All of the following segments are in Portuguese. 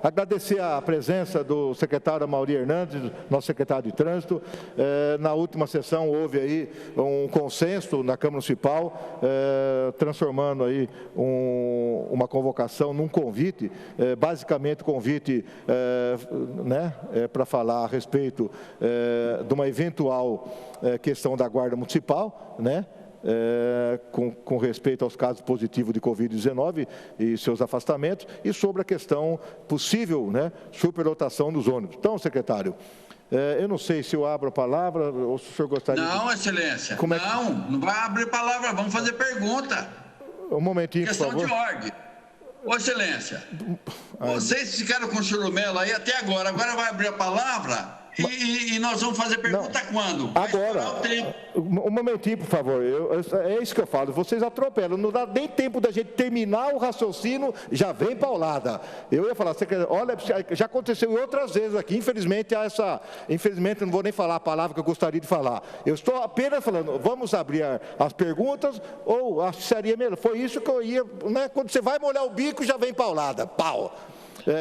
agradecer a presença do secretário Amaury Hernandes, nosso secretário de Trânsito. Na última sessão houve aí um consenso na Câmara Municipal, transformando aí uma convocação num convite, basicamente convite para falar a respeito de uma eventual questão da Guarda Municipal, né? Com respeito aos casos positivos de Covid-19 e seus afastamentos, e sobre a questão possível, né, superlotação dos ônibus. Então, secretário, eu não sei se eu abro a palavra ou se o senhor gostaria... Não, Excelência, não vai abrir palavra, vamos fazer pergunta. Um momentinho, questão por favor. De ordem. Ô, Excelência, vocês ficaram com churumela aí até agora vai abrir a palavra... E nós vamos fazer pergunta quando? Agora, um momentinho, por favor. É isso que eu falo. Vocês atropelam. Não dá nem tempo da gente terminar o raciocínio, já vem paulada. Eu ia falar, olha, já aconteceu outras vezes aqui. Infelizmente, eu não vou nem falar a palavra que eu gostaria de falar. Eu estou apenas falando, vamos abrir as perguntas, ou acho que seria melhor. Foi isso que eu ia, né? Quando você vai molhar o bico, já vem paulada. Pau!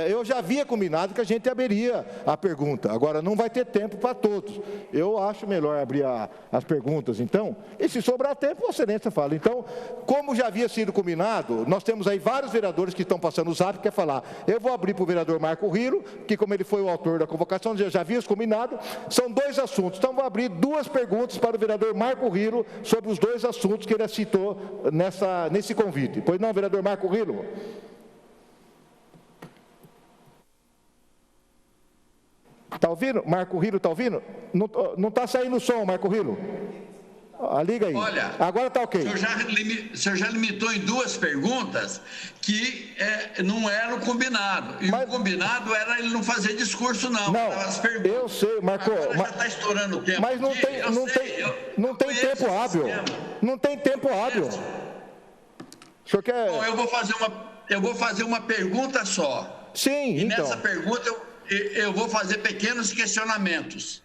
Eu já havia combinado que a gente abriria a pergunta, agora não vai ter tempo para todos. Eu acho melhor abrir as perguntas, então, e se sobrar tempo, a excelência fala. Então, como já havia sido combinado, nós temos aí vários vereadores que estão passando o zap, quer falar. Eu vou abrir para o vereador Marco Rilo, que como ele foi o autor da convocação, já havia combinado, são 2 assuntos. Então, vou abrir 2 perguntas para o vereador Marco Rilo sobre os 2 assuntos que ele citou nesse convite. Pois não, vereador Marco Rilo? Está ouvindo? Marco Rilo, está ouvindo? Não está saindo o som, Marco Rilo. Liga aí. Olha, agora está ok. O senhor já limitou em 2 perguntas que não eram combinado. E o combinado era ele não fazer discurso, não. As perguntas. Eu sei, Marco. Agora já está estourando o tempo. Mas não tem tempo hábil. Não tem tempo hábil. O senhor quer... Bom, eu vou fazer uma pergunta só. Sim, então. Nessa pergunta eu vou fazer pequenos questionamentos,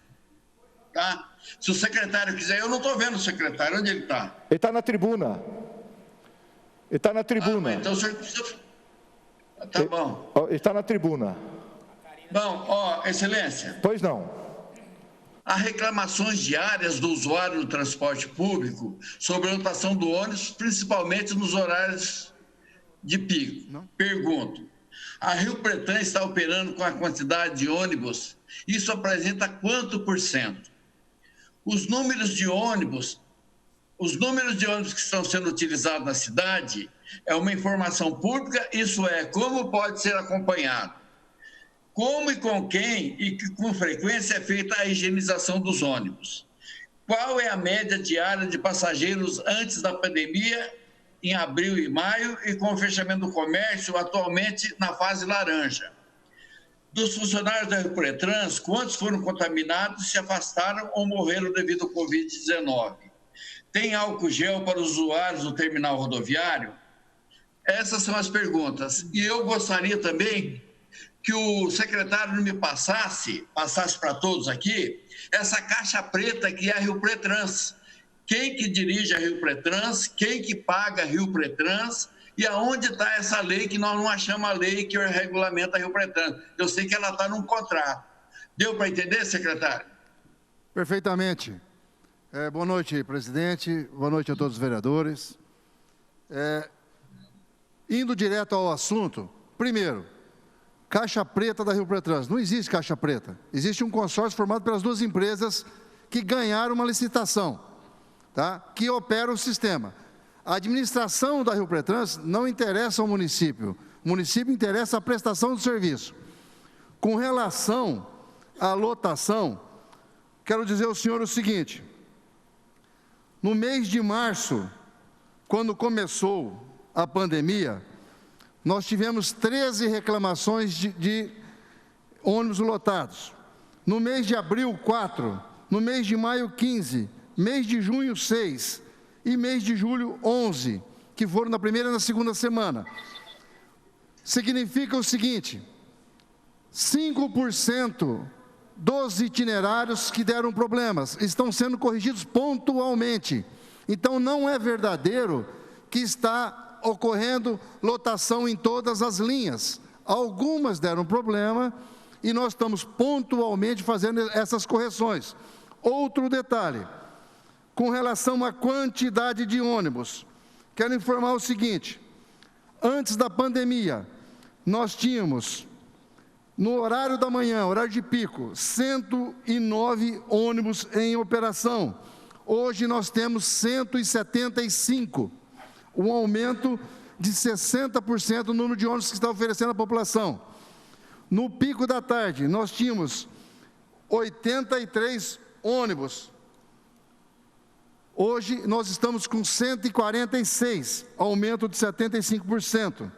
tá? Se o secretário quiser, eu não estou vendo o secretário, onde ele está? Ele está na tribuna. Ele está na tribuna. Então o senhor precisa... Tá bom. Ele está na tribuna. Bom, Excelência. Pois não. Há reclamações diárias do usuário do transporte público sobre a lotação do ônibus, principalmente nos horários de pico. Não. Pergunto. A Rio Pretã está operando com a quantidade de ônibus, isso apresenta quanto %? Os números de ônibus que estão sendo utilizados na cidade é uma informação pública, isso é, como pode ser acompanhado? Como e com quem e que com frequência é feita a higienização dos ônibus? Qual é a média diária de passageiros antes da pandemia, em abril e maio, e com o fechamento do comércio, atualmente na fase laranja? Dos funcionários da Repretrans, quantos foram contaminados, se afastaram ou morreram devido ao Covid-19? Tem álcool gel para os usuários do terminal rodoviário? Essas são as perguntas. E eu gostaria também que o secretário me passasse para todos aqui, essa caixa preta que é a Rio Pretrans. Quem que dirige a Rio Pretrans, quem que paga a Rio Pretrans e aonde está essa lei que nós não achamos a lei que regulamenta a Rio Pretrans. Eu sei que ela está num contrato. Deu para entender, secretário? Perfeitamente. Boa noite, presidente. Boa noite a todos os vereadores. Indo direto ao assunto, primeiro, caixa preta da Rio Pretrans. Não existe caixa preta. Existe um consórcio formado pelas 2 empresas que ganharam uma licitação, tá? Que opera o sistema. A administração da Rio Pretrans não interessa ao município. O município interessa a prestação do serviço. Com relação à lotação, quero dizer ao senhor o seguinte. No mês de março, quando começou a pandemia, nós tivemos 13 reclamações de ônibus lotados. No mês de abril, 4. No mês de maio, 15. Mês de junho, 6. E mês de julho, 11. Que foram na primeira e na segunda semana. Significa o seguinte: 5% dos itinerários que deram problemas estão sendo corrigidos pontualmente. Então, não é verdadeiro que está ocorrendo lotação em todas as linhas. Algumas deram problema e nós estamos pontualmente fazendo essas correções. Outro detalhe, com relação à quantidade de ônibus, quero informar o seguinte: antes da pandemia, nós tínhamos, no horário da manhã, horário de pico, 109 ônibus em operação. Hoje nós temos 175, um aumento de 60% no número de ônibus que está oferecendo à população. No pico da tarde, nós tínhamos 83 ônibus. Hoje nós estamos com 146, aumento de 75%.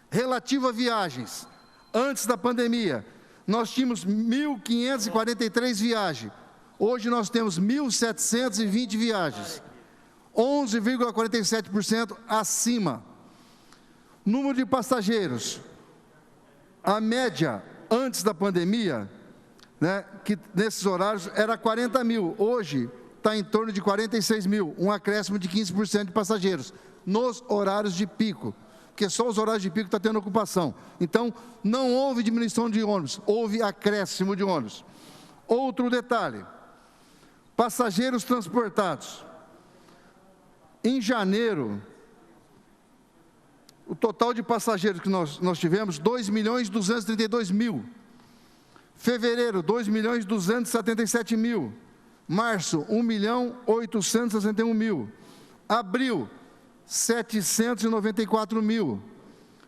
Relativo a viagens, antes da pandemia, nós tínhamos 1.543 viagens. Hoje nós temos 1.720 viagens, 11,47% acima. Número de passageiros, a média antes da pandemia, que nesses horários era 40 mil, hoje está em torno de 46 mil, um acréscimo de 15% de passageiros, nos horários de pico, porque só os horários de pico estão tendo ocupação. Então, não houve diminuição de ônibus, houve acréscimo de ônibus. Outro detalhe, passageiros transportados. Em janeiro, o total de passageiros que nós tivemos, 2.232.000. Fevereiro, 2.277.000. Março, 1.861.000. Abril, 794.000.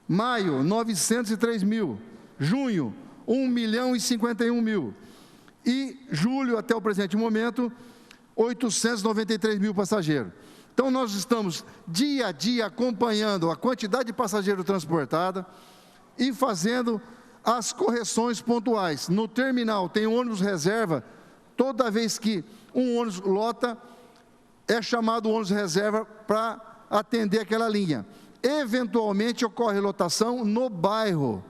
Maio, 903.000. Junho, 1.051.000. E julho, até o presente momento, 893.000 passageiros. Então, nós estamos dia a dia acompanhando a quantidade de passageiro transportada e fazendo as correções pontuais. No terminal tem um ônibus reserva, toda vez que um ônibus lota, é chamado ônibus reserva para atender aquela linha. Eventualmente ocorre lotação no bairro,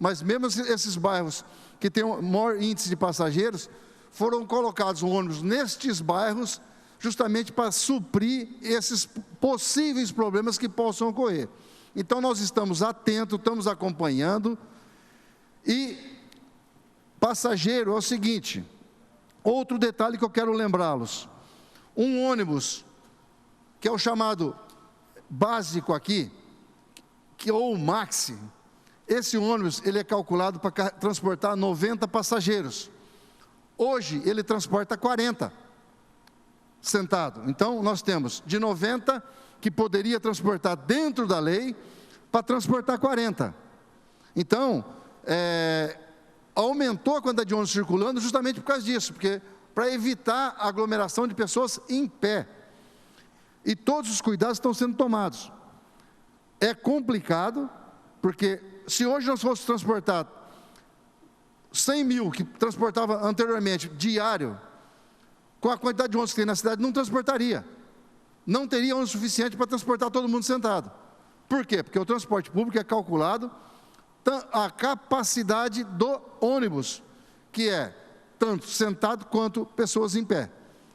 mas mesmo esses bairros que têm um maior índice de passageiros, foram colocados ônibus nestes bairros justamente para suprir esses possíveis problemas que possam ocorrer. Então, nós estamos atentos, estamos acompanhando. E passageiro é o seguinte, outro detalhe que eu quero lembrá-los, um ônibus, que é o chamado básico aqui, ou o maxi, esse ônibus ele é calculado para transportar 90 passageiros. Hoje ele transporta 40 sentado. Então nós temos de 90 que poderia transportar dentro da lei para transportar 40. Então aumentou a quantidade de ônibus circulando justamente por causa disso, porque para evitar a aglomeração de pessoas em pé. E todos os cuidados estão sendo tomados. É complicado, porque se hoje nós fosse transportar 100 mil que transportava anteriormente diário, com a quantidade de ônibus que tem na cidade, não transportaria. Não teria ônibus suficiente para transportar todo mundo sentado. Por quê? Porque o transporte público é calculado a capacidade do ônibus, que é tanto sentado quanto pessoas em pé.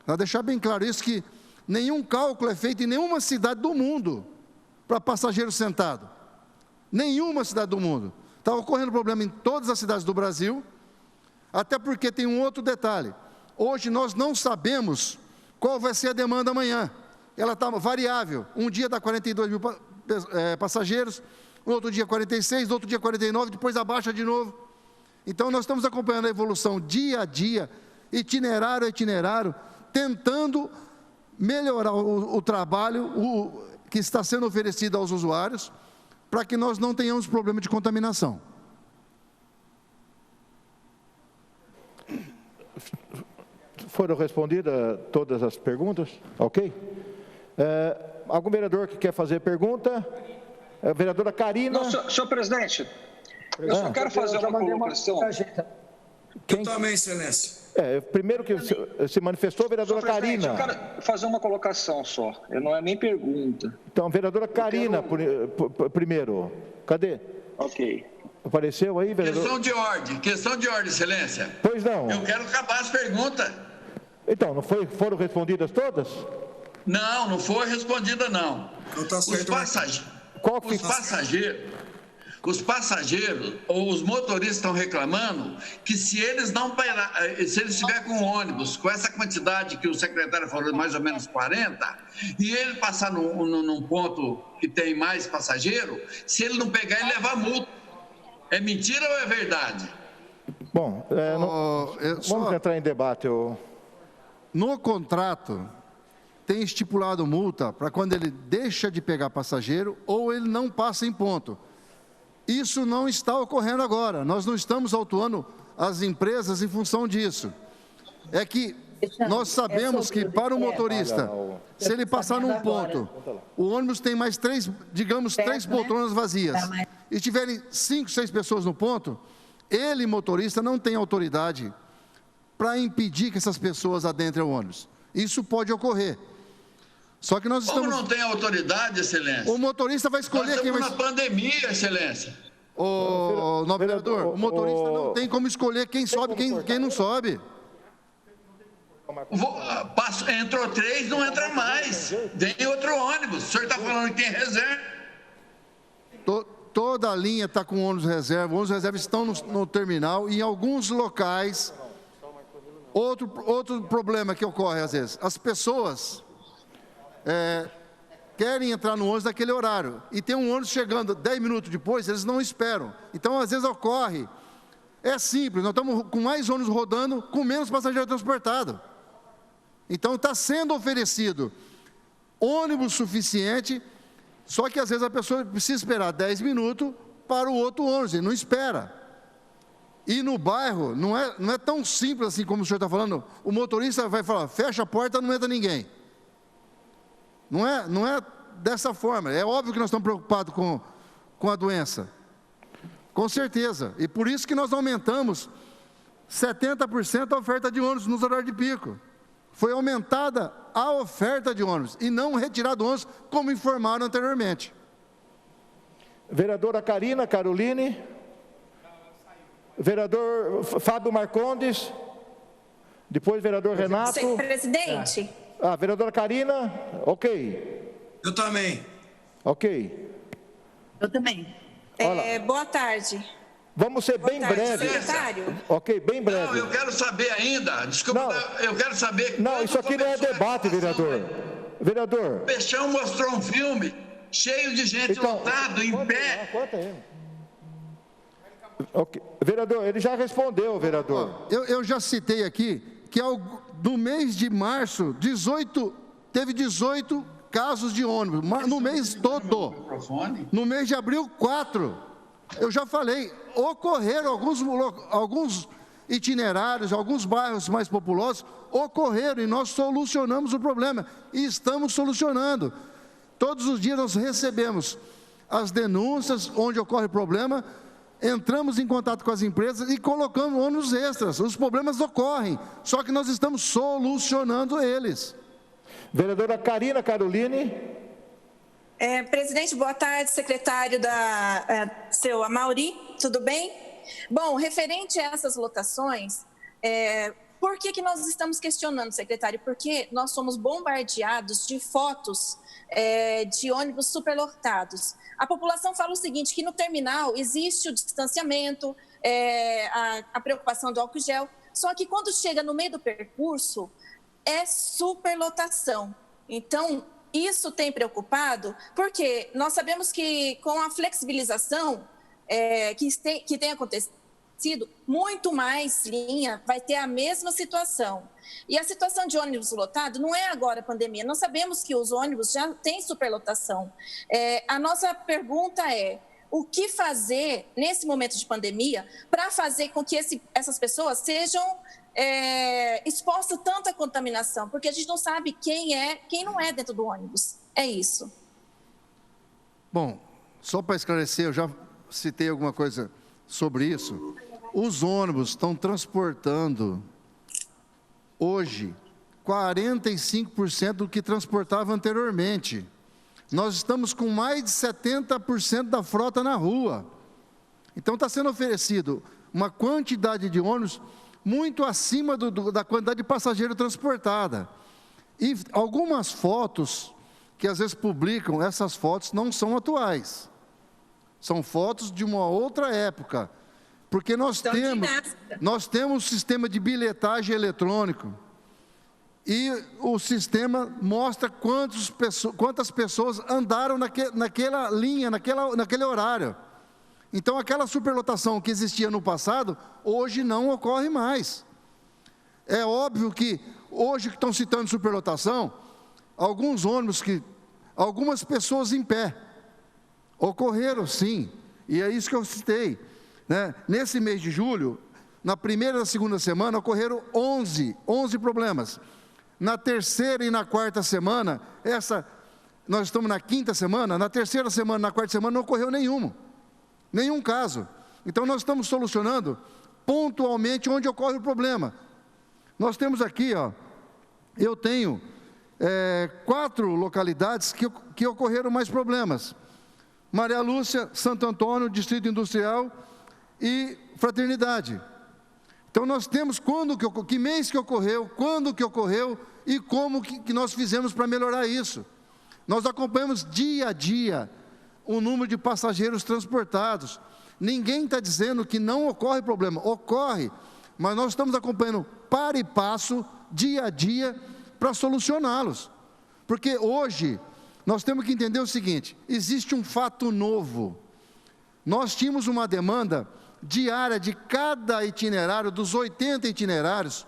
Para deixar bem claro isso, que nenhum cálculo é feito em nenhuma cidade do mundo para passageiro sentado. Nenhuma cidade do mundo. Está ocorrendo problema em todas as cidades do Brasil, até porque tem um outro detalhe. Hoje nós não sabemos qual vai ser a demanda amanhã. Ela está variável. Um dia dá 42 mil passageiros, no outro dia 46, no outro dia 49, depois abaixa de novo. Então nós estamos acompanhando a evolução dia a dia, itinerário a itinerário, tentando melhorar o trabalho que está sendo oferecido aos usuários, para que nós não tenhamos problema de contaminação. Foram respondidas todas as perguntas? Ok? Algum vereador que quer fazer pergunta? A vereadora Karina. Não, senhor presidente, eu só quero fazer uma colocação. Eu também, excelência. Primeiro que se manifestou, a vereadora Karina. Eu quero fazer uma colocação só, não é nem pergunta. Então, a vereadora Karina, primeiro. Cadê? Ok. Apareceu aí, vereador? Questão de ordem, excelência. Pois não. Eu quero acabar as perguntas. Então, não foram respondidas todas? Não foi respondida, não. Então tá certo. Os passageiros ou os motoristas estão reclamando que se eles não parar, se eles estiver com ônibus, com essa quantidade que o secretário falou, mais ou menos 40, e ele passar num ponto que tem mais passageiro, se ele não pegar, ele leva multa. É mentira ou é verdade? Bom, vamos entrar em debate. No contrato, tem estipulado multa para quando ele deixa de pegar passageiro ou ele não passa em ponto. Isso não está ocorrendo agora. Nós não estamos autuando as empresas em função disso. É que nós sabemos que para o motorista, se ele passar num ponto, o ônibus tem mais três poltronas vazias, e tiverem 5, 6 pessoas no ponto, ele, motorista, não tem autoridade para impedir que essas pessoas adentrem o ônibus. Isso pode ocorrer. Só que nós estamos... Como não tem autoridade, Excelência? O motorista vai escolher quem vai... Nós estamos na pandemia, Excelência. Nobre vereador, o motorista não tem como escolher quem sobe e quem não sobe. Entrou 3, não entra mais. Tem outro ônibus. O senhor está falando que tem reserva. Toda a linha está com ônibus reserva. Ônibus reserva estão no terminal e em alguns locais... Outro problema que ocorre às vezes, as pessoas querem entrar no ônibus naquele horário e tem um ônibus chegando 10 minutos depois, eles não esperam. Então, às vezes ocorre, é simples, nós estamos com mais ônibus rodando, com menos passageiro transportado. Então, está sendo oferecido ônibus suficiente, só que às vezes a pessoa precisa esperar 10 minutos para o outro ônibus, e não espera. E no bairro, não é tão simples assim como o senhor está falando, o motorista vai falar, fecha a porta, não entra ninguém. Não é dessa forma, é óbvio que nós estamos preocupados com a doença, com certeza, e por isso que nós aumentamos 70% a oferta de ônibus nos horários de pico. Foi aumentada a oferta de ônibus, e não retirado ônibus, como informaram anteriormente. Vereadora Karina Caroline. Vereador Fábio Marcondes, depois vereador Renato. Senhor presidente. Vereadora Karina, ok. Eu também. Ok. Eu também. Boa tarde. Vamos ser bem breves. Secretário. Ok, bem breve. Não, eu quero saber ainda, desculpa, eu quero saber... Não, isso aqui não é debate, vereador. Vereador. O Peixão mostrou um filme cheio de gente lotado, em pé. Okay. Vereador, ele já respondeu, vereador. Eu já citei aqui que no mês de março, teve 18 casos de ônibus, no mês todo. No mês de abril, 4. Eu já falei, ocorreram alguns itinerários, alguns bairros mais populosos, ocorreram e nós solucionamos o problema. E estamos solucionando. Todos os dias nós recebemos as denúncias onde ocorre problema, entramos em contato com as empresas e colocamos ônibus extras. Os problemas ocorrem, só que nós estamos solucionando eles. Vereadora Karina Caroline. Presidente, boa tarde, secretário seu Amaury, tudo bem? Bom, referente a essas lotações, por que nós estamos questionando, secretário? Porque nós somos bombardeados de fotos de ônibus superlotados. A população fala o seguinte, que no terminal existe o distanciamento, a preocupação do álcool gel, só que quando chega no meio do percurso, é superlotação. Então, isso tem preocupado, porque nós sabemos que com a flexibilização que tem acontecido, muito mais linha vai ter a mesma situação. E a situação de ônibus lotado não é agora a pandemia. Nós sabemos que os ônibus já têm superlotação. A nossa pergunta é, o que fazer nesse momento de pandemia para fazer com que essas pessoas sejam expostas a tanta contaminação? Porque a gente não sabe quem não é dentro do ônibus. É isso. Bom, só para esclarecer, eu já citei alguma coisa sobre isso. Os ônibus estão transportando, hoje, 45% do que transportava anteriormente. Nós estamos com mais de 70% da frota na rua. Então, está sendo oferecido uma quantidade de ônibus muito acima da quantidade de passageiro transportada. E algumas fotos que às vezes publicam, essas fotos não são atuais. São fotos de uma outra época. Porque nós temos sistema de bilhetagem eletrônico. E o sistema mostra quantas pessoas andaram naquela linha, naquele horário. Então, aquela superlotação que existia no passado, hoje não ocorre mais. É óbvio que, hoje que estão citando superlotação, alguns ônibus algumas pessoas em pé, ocorreram sim, e é isso que eu citei. Né? Nesse mês de julho, na primeira e na segunda semana, ocorreram 11 problemas. Na terceira e na quarta semana, nós estamos na quinta semana, na terceira semana, na quarta semana, não ocorreu nenhum caso. Então, nós estamos solucionando pontualmente onde ocorre o problema. Nós temos aqui, eu tenho 4 localidades que ocorreram mais problemas. Maria Lúcia, Santo Antônio, Distrito Industrial e Fraternidade. Então, nós temos que mês que ocorreu, quando que ocorreu e como que nós fizemos para melhorar isso. Nós acompanhamos dia a dia o número de passageiros transportados. Ninguém está dizendo que não ocorre problema. Ocorre, mas nós estamos acompanhando para e passo, dia a dia, para solucioná-los. Porque hoje, nós temos que entender o seguinte, existe um fato novo. Nós tínhamos uma demanda diária de cada itinerário, dos 80 itinerários,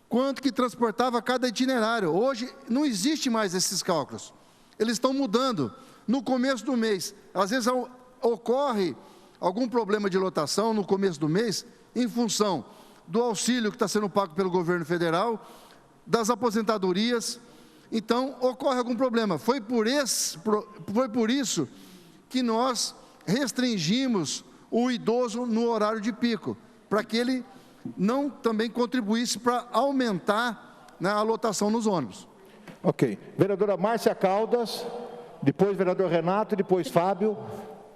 quanto que transportava cada itinerário. Hoje não existe mais esses cálculos, eles estão mudando. No começo do mês, às vezes ocorre algum problema de lotação no começo do mês, em função do auxílio que está sendo pago pelo governo federal, das aposentadorias, então ocorre algum problema. Foi por isso que nós restringimos o idoso no horário de pico, para que ele não também contribuísse para aumentar, né, a lotação nos ônibus. Ok. Vereadora Márcia Caldas, depois vereador Renato, depois Fábio.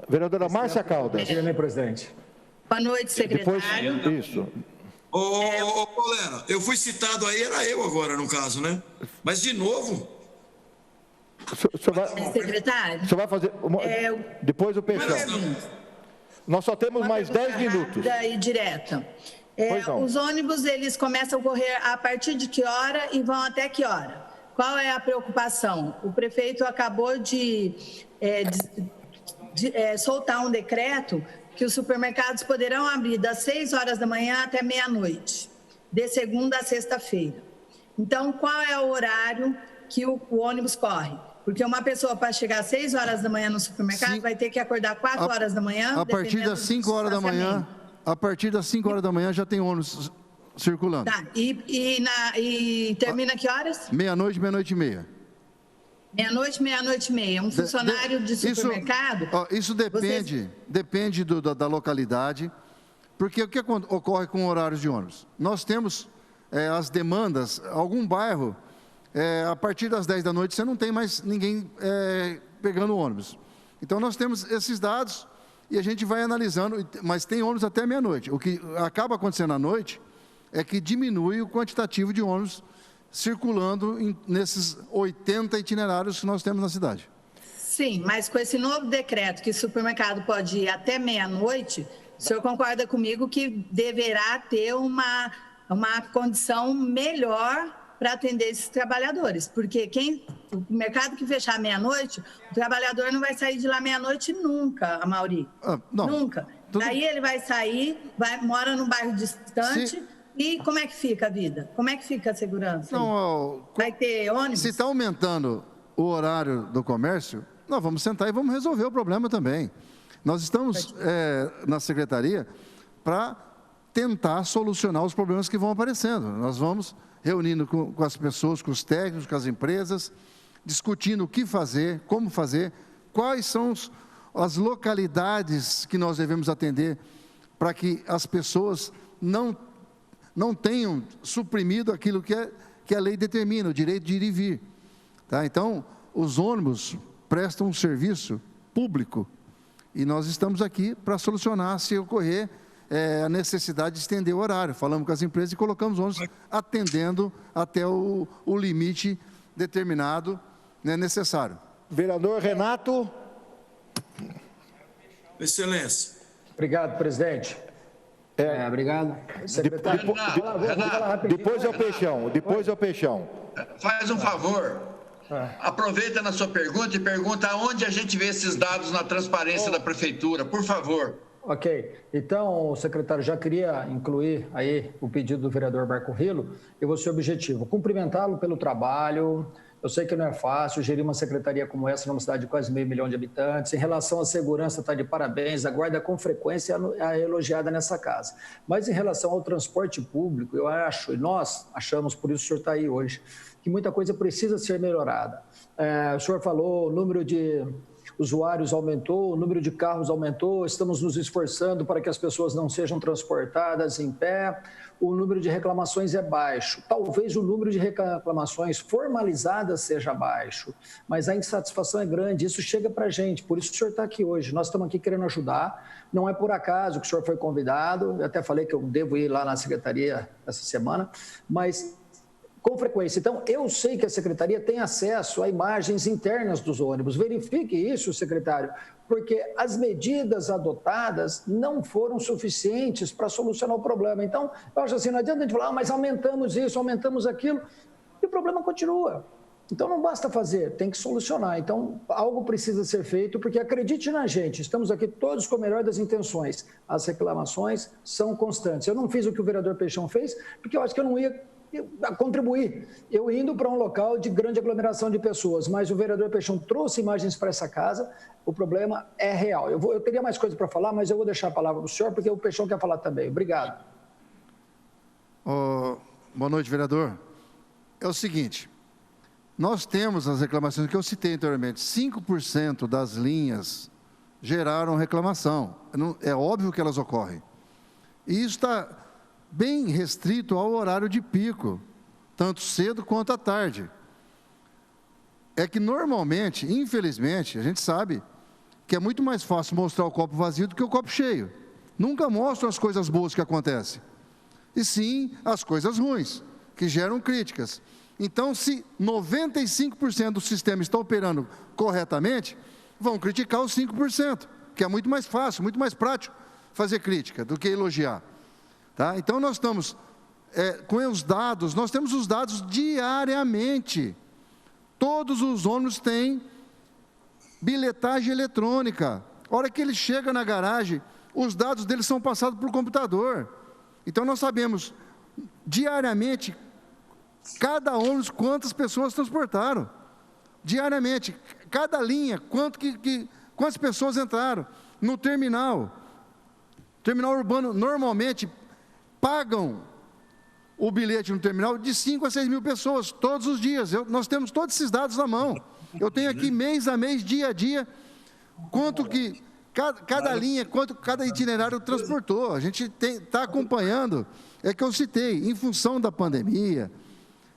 Vereadora Márcia Caldas. Presidente. Boa noite, secretário. Depois, isso. Ô, Paulera, eu fui citado aí, era eu agora, no caso, né? Mas, de novo... Secretário. O senhor vai fazer... Depois o Peixão. Nós só temos mais 10 minutos. E direta. Os ônibus, eles começam a correr a partir de que hora e vão até que hora? Qual é a preocupação? O prefeito acabou de soltar um decreto que os supermercados poderão abrir das 6 horas da manhã até meia-noite, de segunda a sexta-feira. Então, qual é o horário que o ônibus corre? Porque uma pessoa, para chegar às 6 horas da manhã no supermercado, vai ter que acordar 4 horas da manhã. A partir das 5 horas da manhã, já tem ônibus circulando. Tá, e termina que horas? Meia-noite, meia-noite e meia. Meia-noite, meia-noite e meia. Um funcionário de supermercado... Isso depende da localidade, porque o que ocorre com horários de ônibus? Nós temos as demandas, algum bairro... a partir das 10 da noite, você não tem mais ninguém pegando ônibus. Então, nós temos esses dados e a gente vai analisando, mas tem ônibus até meia-noite. O que acaba acontecendo à noite é que diminui o quantitativo de ônibus circulando nesses 80 itinerários que nós temos na cidade. Sim, mas com esse novo decreto que o supermercado pode ir até meia-noite, o senhor concorda comigo que deverá ter uma condição melhor para atender esses trabalhadores, porque o mercado que fechar meia-noite, o trabalhador não vai sair de lá meia-noite nunca, Amaury. Nunca. Daí ele vai sair, mora num bairro distante, e como é que fica a vida? Como é que fica a segurança? Vai ter ônibus? Se está aumentando o horário do comércio, nós vamos sentar e vamos resolver o problema também. Nós estamos na secretaria para tentar solucionar os problemas que vão aparecendo. Nós vamos reunindo com as pessoas, com os técnicos, com as empresas, discutindo o que fazer, como fazer, quais são as localidades que nós devemos atender para que as pessoas não tenham suprimido aquilo que a lei determina, o direito de ir e vir. Tá? Então, os ônibus prestam um serviço público e nós estamos aqui para solucionar se ocorrer a necessidade de estender o horário. Falamos com as empresas e colocamos ônibus atendendo até o limite determinado, né, necessário. Vereador Renato. Excelência. Obrigado, presidente. Obrigado. Secretário, depois é o Peixão. Faz um favor. Aproveita na sua pergunta e pergunta aonde a gente vê esses dados na transparência da prefeitura, por favor. Ok. Então, secretário, já queria incluir aí o pedido do vereador Marco Rilo. Eu vou ser objetivo. Cumprimentá-lo pelo trabalho. Eu sei que não é fácil gerir uma secretaria como essa numa cidade de quase 500 mil de habitantes. Em relação à segurança, está de parabéns. A guarda com frequência é elogiada nessa casa. Mas em relação ao transporte público, eu acho, e nós achamos, por isso o senhor está aí hoje, que muita coisa precisa ser melhorada. O senhor falou, o número de usuários aumentou, o número de carros aumentou, estamos nos esforçando para que as pessoas não sejam transportadas em pé, o número de reclamações é baixo. Talvez o número de reclamações formalizadas seja baixo, mas a insatisfação é grande, isso chega para a gente, por isso o senhor está aqui hoje. Nós estamos aqui querendo ajudar, não é por acaso que o senhor foi convidado, eu até falei que eu devo ir lá na secretaria essa semana, mas com frequência. Então, eu sei que a secretaria tem acesso a imagens internas dos ônibus. Verifique isso, secretário, porque as medidas adotadas não foram suficientes para solucionar o problema. Então, eu acho assim, não adianta a gente falar, mas aumentamos isso, aumentamos aquilo, e o problema continua. Então, não basta fazer, tem que solucionar. Então, algo precisa ser feito, porque acredite na gente, estamos aqui todos com a melhor das intenções. As reclamações são constantes. Eu não fiz o que o vereador Peixão fez, porque eu acho que eu não ia contribuir, eu indo para um local de grande aglomeração de pessoas, mas o vereador Peixão trouxe imagens para essa casa, o problema é real. Eu teria mais coisa para falar, mas eu vou deixar a palavra para o senhor, porque o Peixão quer falar também. Obrigado. Boa noite, vereador. É o seguinte, nós temos as reclamações que eu citei anteriormente, 5% das linhas geraram reclamação, é óbvio que elas ocorrem, e isso está bem restrito ao horário de pico, tanto cedo quanto à tarde. É que normalmente, infelizmente, a gente sabe que é muito mais fácil mostrar o copo vazio do que o copo cheio. Nunca mostram as coisas boas que acontecem, e sim as coisas ruins, que geram críticas. Então, se 95% do sistema está operando corretamente, vão criticar os 5%, que é muito mais fácil, muito mais prático fazer crítica do que elogiar. Tá? Então, nós estamos com os dados, nós temos os dados diariamente. Todos os ônibus têm bilhetagem eletrônica. A hora que ele chega na garagem, os dados dele são passados por computador. Então, nós sabemos diariamente, cada ônibus, quantas pessoas transportaram. Diariamente, cada linha, quantas pessoas entraram. No terminal urbano, normalmente, pagam o bilhete no terminal de 5 a 6 mil pessoas, todos os dias. Nós temos todos esses dados na mão. Eu tenho aqui mês a mês, dia a dia, quanto que cada linha, quanto cada itinerário transportou. A gente está acompanhando, é que eu citei, em função da pandemia,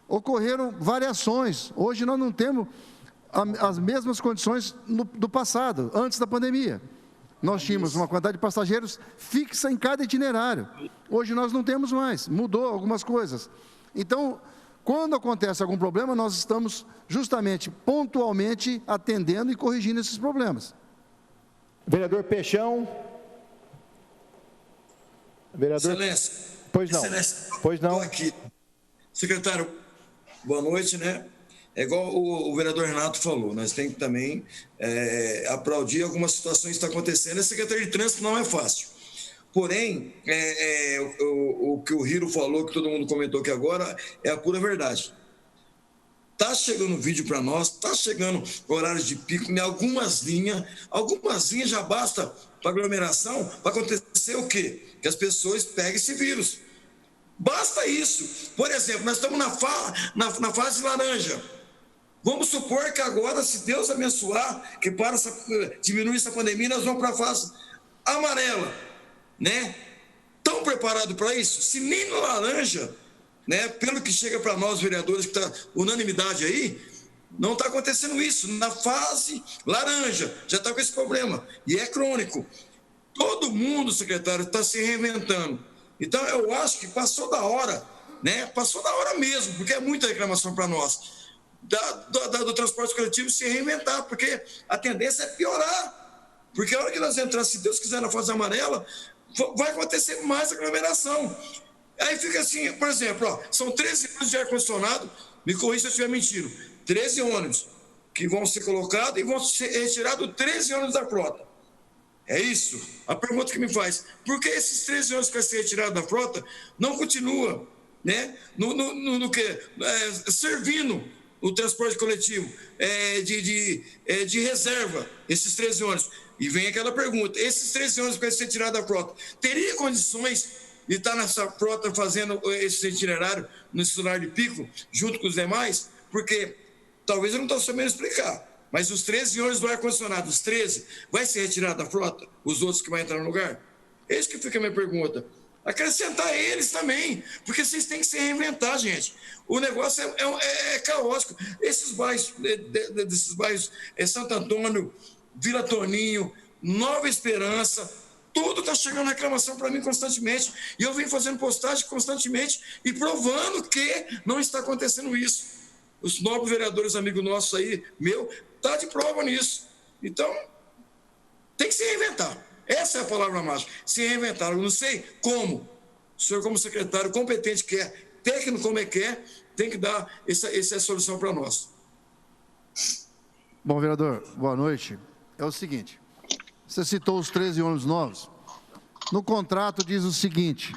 ocorreram variações. Hoje nós não temos as mesmas condições do passado, antes da pandemia. Nós tínhamos uma quantidade de passageiros fixa em cada itinerário. Hoje nós não temos mais, mudou algumas coisas. Então, quando acontece algum problema, nós estamos justamente, pontualmente, atendendo e corrigindo esses problemas. Vereador Peixão. Vereador... Excelência. Pois não. Excelência. Pois não. Estou aqui. Secretário, boa noite, né? É igual o vereador Renato falou, nós temos que também aplaudir algumas situações que estão acontecendo. A Secretaria de Trânsito não é fácil. Porém, o que o Rilo falou, que todo mundo comentou aqui agora, é a pura verdade. Está chegando vídeo para nós, está chegando horários de pico em algumas linhas já basta para aglomeração, para acontecer o quê? Que as pessoas peguem esse vírus. Basta isso. Por exemplo, nós estamos na fase laranja. Vamos supor que agora, se Deus abençoar, que diminuir essa pandemia, nós vamos para a fase amarela, né? Estão preparados para isso? Se nem na laranja, né? Pelo que chega para nós, vereadores, que está unanimidade aí, não está acontecendo isso. Na fase laranja, já está com esse problema. E é crônico. Todo mundo, secretário, está se reinventando. Então, eu acho que passou da hora, né? Passou da hora mesmo, porque é muita reclamação para nós. Do transporte coletivo se reinventar, porque a tendência é piorar. Porque a hora que nós entrarmos, se Deus quiser, na fase amarela, vai acontecer mais aglomeração. Aí fica assim, por exemplo, ó, são 13 ônibus de ar-condicionado, me corrija se eu estiver mentindo, 13 ônibus que vão ser colocados e vão ser retirados 13 ônibus da frota. É isso? A pergunta que me faz, por que esses 13 ônibus que vão ser retirados da frota não continuam, né, servindo o transporte coletivo de reserva, esses 13 ônibus? E vem aquela pergunta, esses 13 ônibus que vão ser tirados da frota, teria condições de estar nessa frota fazendo esse itinerário nesse horário de pico, junto com os demais? Porque talvez eu não estou sabendo explicar, mas os 13 ônibus do ar-condicionado, os 13, vai ser retirado da frota? Os outros que vão entrar no lugar? É isso que fica a minha pergunta. Acrescentar eles também, porque vocês têm que se reinventar, gente. O negócio é caótico. Esses bairros, Santo Antônio, Vila Toninho, Nova Esperança, tudo está chegando reclamação para mim constantemente. E eu venho fazendo postagem constantemente e provando que não está acontecendo isso. Os nobres vereadores, amigos nossos aí, está de prova nisso. Então, tem que se reinventar. Essa é a palavra mágica, se reinventar. Eu não sei como. O senhor, como secretário competente que é, técnico como é que é, tem que dar essa solução para nós. Bom, vereador, boa noite. É o seguinte, você citou os 13 ônibus novos. No contrato diz o seguinte,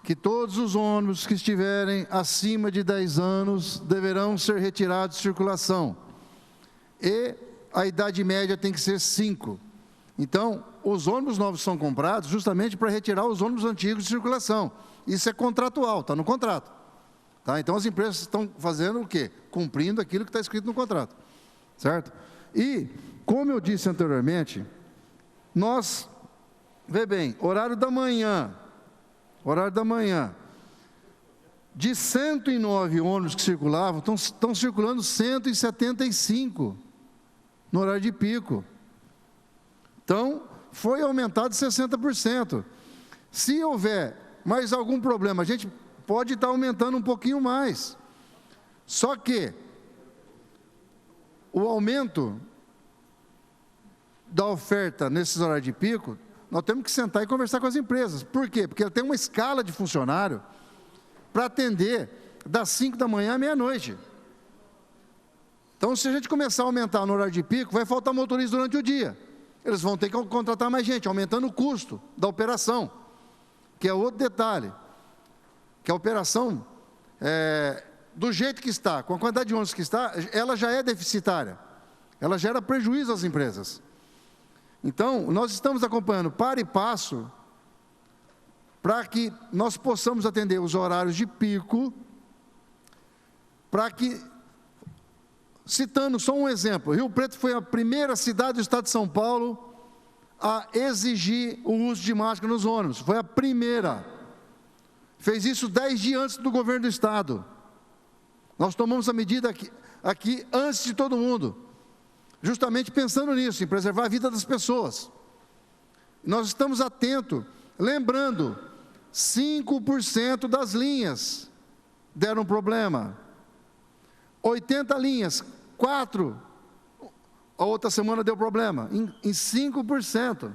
que todos os ônibus que estiverem acima de 10 anos deverão ser retirados de circulação. E a idade média tem que ser 5. Então, os ônibus novos são comprados justamente para retirar os ônibus antigos de circulação. Isso é contratual, está no contrato. Tá? Então, as empresas estão fazendo o quê? Cumprindo aquilo que está escrito no contrato. Certo? E, como eu disse anteriormente, nós, vê bem, horário da manhã, de 109 ônibus que circulavam, estão circulando 175 no horário de pico. Então, foi aumentado 60%. Se houver mais algum problema, a gente pode estar aumentando um pouquinho mais. Só que o aumento da oferta nesses horários de pico, nós temos que sentar e conversar com as empresas. Por quê? Porque ela tem uma escala de funcionário para atender das 5 da manhã à meia-noite. Então, se a gente começar a aumentar no horário de pico, vai faltar motorista durante o dia. Eles vão ter que contratar mais gente, aumentando o custo da operação, que é outro detalhe, que a operação, do jeito que está, com a quantidade de ônibus que está, ela já é deficitária, ela gera prejuízo às empresas. Então, nós estamos acompanhando para e passo, para que nós possamos atender os horários de pico, para que, citando só um exemplo, Rio Preto foi a primeira cidade do estado de São Paulo a exigir o uso de máscara nos ônibus, foi a primeira, fez isso 10 dias antes do governo do estado, nós tomamos a medida aqui antes de todo mundo, justamente pensando nisso, em preservar a vida das pessoas. Nós estamos atentos, lembrando, 5% das linhas deram problema, 80 linhas, 4, a outra semana deu problema, em 5%.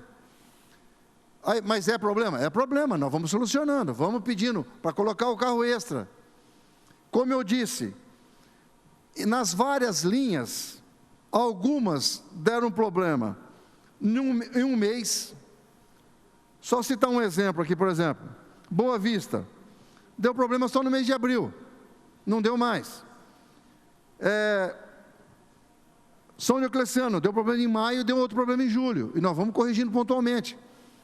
Aí, mas é problema? É problema, nós vamos solucionando, vamos pedindo para colocar o carro extra. Como eu disse, nas várias linhas, algumas deram problema em um mês. Só citar um exemplo aqui, por exemplo, Boa Vista, deu problema só no mês de abril, não deu mais. São Diocleciano, deu problema em maio, deu outro problema em julho, e nós vamos corrigindo pontualmente.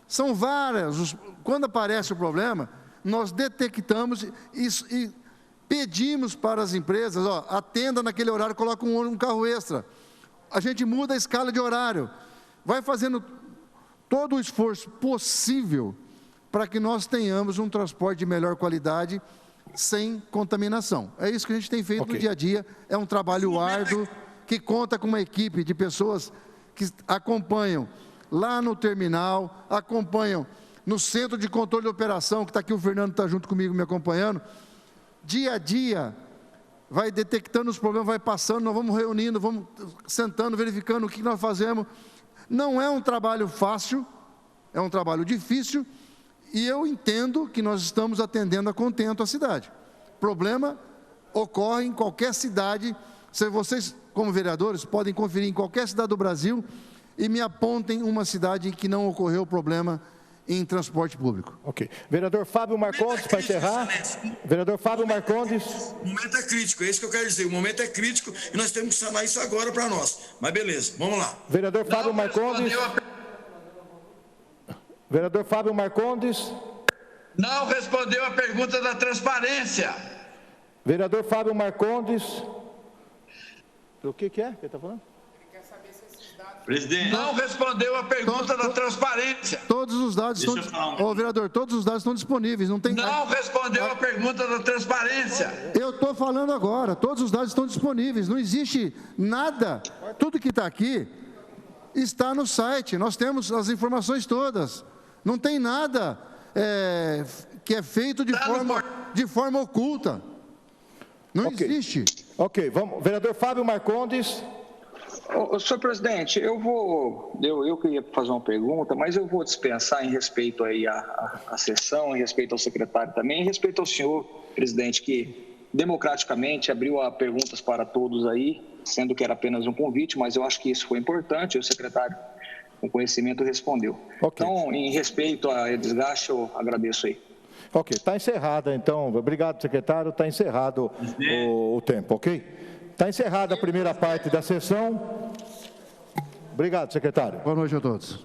São várias, quando aparece o problema, nós detectamos e pedimos para as empresas, atenda naquele horário, coloca um carro extra. A gente muda a escala de horário, vai fazendo todo o esforço possível para que nós tenhamos um transporte de melhor qualidade, sem contaminação. É isso que a gente tem feito no dia a dia, é um trabalho árduo, que conta com uma equipe de pessoas que acompanham lá no terminal, acompanham no centro de controle de operação, que está aqui o Fernando, está junto comigo me acompanhando, dia a dia, vai detectando os problemas, vai passando, nós vamos reunindo, vamos sentando, verificando o que nós fazemos, Não é um trabalho fácil, é um trabalho difícil, e eu entendo que nós estamos atendendo a contento a cidade. Problema ocorre em qualquer cidade. Se vocês, como vereadores, podem conferir em qualquer cidade do Brasil e me apontem uma cidade em que não ocorreu problema em transporte público. Ok. Vereador Fábio Marcondes, para encerrar. Vereador Fábio Marcondes. O momento é crítico, é isso que eu quero dizer. O momento é crítico e nós temos que sanar isso agora para nós. Mas beleza, vamos lá. Vereador Fábio Marcondes. Vereador Fábio Marcondes. Não respondeu a pergunta da transparência. Vereador Fábio Marcondes. O que é que ele está falando? Presidente. Não respondeu a pergunta da transparência. Todos os dados estão... vereador, todos os dados estão disponíveis. Não respondeu a pergunta da transparência. Eu estou falando agora, todos os dados estão disponíveis. Não existe nada. Tudo que está aqui está no site. Nós temos as informações todas. Não tem nada que é feito de forma oculta. Não existe. Ok, vamos. Vereador Fábio Marcondes. Senhor presidente, eu queria fazer uma pergunta, mas eu vou dispensar em respeito aí à sessão, em respeito ao secretário também, em respeito ao senhor, presidente, que democraticamente abriu a perguntas para todos aí, sendo que era apenas um convite, mas eu acho que isso foi importante, o secretário, com conhecimento, respondeu. Okay. Então, em respeito a desgaste, eu agradeço aí. Ok, está encerrada, então. Obrigado, secretário. Está encerrado o tempo, ok? Está encerrada a primeira parte da sessão. Obrigado, secretário. Boa noite a todos.